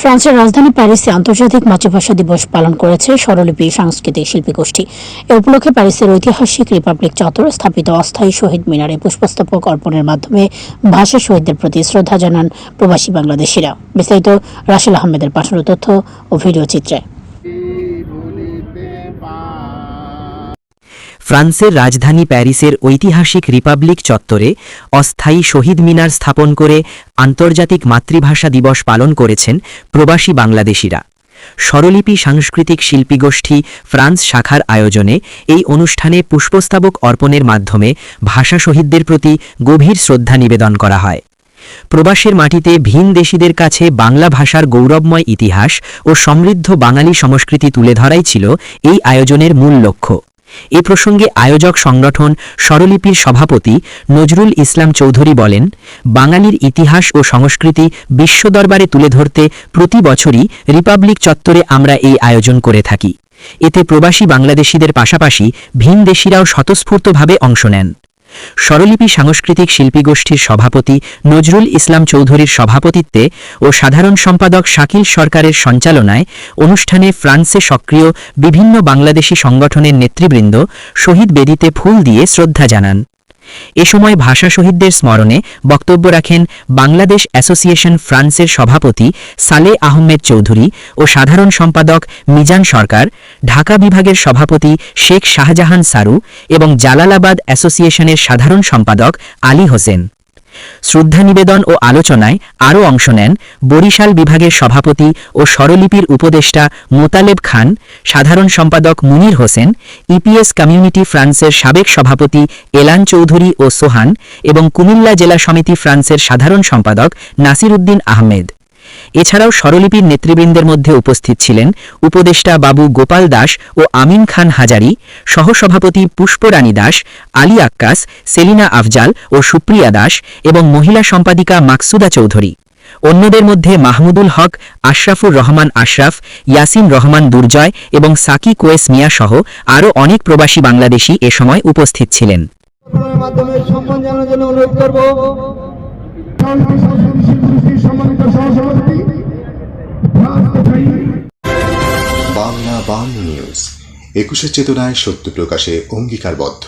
ফ্রান্সের রাজধানী প্যারিসে আন্তর্জাতিক মাতৃভাষা দিবস পালন করেছে স্বরলিপি সাংস্কৃতিক শিল্পী গোষ্ঠী। এ উপলক্ষে প্যারিসের ঐতিহাসিক রিপাবলিক চত্বরে স্থাপিত অস্থায়ী শহীদ মিনারে পুষ্পস্তবক অর্পণের মাধ্যমে ভাষা শহীদদের প্রতি শ্রদ্ধা জানান প্রবাসী বাংলাদেশিরা। বিস্তারিত রাসেল আহমেদের পাঠানো তথ্য ও ভিডিও চিত্রে। ফ্রান্সের রাজধানী প্যারিসের ঐতিহাসিক রিপাবলিক চত্বরে অস্থায়ী শহীদ মিনার স্থাপন করে আন্তর্জাতিক মাতৃভাষা দিবস পালন করেছেন প্রবাসী বাংলাদেশিরা। স্বরলিপি সাংস্কৃতিক শিল্পী গোষ্ঠী ফ্রান্স শাখার আয়োজনে এই অনুষ্ঠানে পুষ্পস্তবক অর্পণের মাধ্যমে ভাষা শহীদদের প্রতি গভীর শ্রদ্ধা নিবেদন করা হয়। প্রবাসের মাটিতে ভিনদেশীদের কাছে বাংলা ভাষার গৌরবময় ইতিহাস ও সমৃদ্ধ বাঙালি সংস্কৃতি তুলে ধরাই ছিল এই আয়োজনের মূল লক্ষ্য। এ প্রসঙ্গে আয়োজক সংগঠন স্বরলিপির সভাপতি নজরুল ইসলাম চৌধুরী বলেন, বাঙালির ইতিহাস ও সংস্কৃতি বিশ্ব দরবারে তুলে ধরতে প্রতি বছরই রিপাবলিক চত্বরে আমরা এই আয়োজন করে থাকি। এতে প্রবাসী বাংলাদেশিদের পাশাপাশি ভিনদেশীরাও স্বতঃস্ফূর্তভাবে অংশ নেন। স্বরলিপি সাংস্কৃতিক শিল্পী গোষ্ঠীর সভাপতি নজরুল ইসলাম চৌধুরীর সভাপতিত্বে ও সাধারণ সম্পাদক শাকিল সরকারের সঞ্চালনায় অনুষ্ঠানে ফ্রান্সে সক্রিয় বিভিন্ন বাংলাদেশি সংগঠনের নেতৃবৃন্দ শহীদ বেদিতে ফুল দিয়ে শ্রদ্ধা জানান। এ সময় ভাষা শহীদদের স্মরণে বক্তব্য রাখেন বাংলাদেশ অ্যাসোসিয়েশন ফ্রান্সের সভাপতি সালে আহমেদ চৌধুরী ও সাধারণ সম্পাদক মিজান সরকার, ঢাকা বিভাগের সভাপতি শেখ শাহজাহান সারু এবং জালালাবাদ অ্যাসোসিয়েশনের সাধারণ সম্পাদক আলী হোসেন। শ্রদ্ধা নিবেদন ও আলোচনায় আরও অংশ নেন বরিশাল বিভাগের সভাপতি ও স্বরলিপির উপদেষ্টা মোতালেব খান, সাধারণ সম্পাদক মুনির হোসেন, ইপিএস কমিউনিটি ফ্রান্সের সাবেক সভাপতি এলান চৌধুরী ও সোহান এবং কুমিল্লা জেলা সমিতি ফ্রান্সের সাধারণ সম্পাদক নাসির উদ্দিন আহমেদ। এছাড়াও স্বরলিপির নেতৃবৃন্দের মধ্যে উপস্থিত ছিলেন উপদেষ্টা বাবু গোপাল দাস ও আমিন খান হাজারি, সহসভাপতি পুষ্পরানী দাস, আলী আক্কাস, সেলিনা আফজাল ও সুপ্রিয়া দাস এবং মহিলা সম্পাদিকা মাকসুদা চৌধুরী। অন্যদের মধ্যে মাহমুদুল হক, আশরাফুর রহমান আশরাফ, ইয়াসিন রহমান দুর্জয় এবং সাকি কোয়েস মিয়া সহ আরও অনেক প্রবাসী বাংলাদেশি এ সময় উপস্থিত ছিলেন। বাংলা নিউজ ২১ চেতনায় সত্য প্রকাশে অঙ্গীকারবদ্ধ।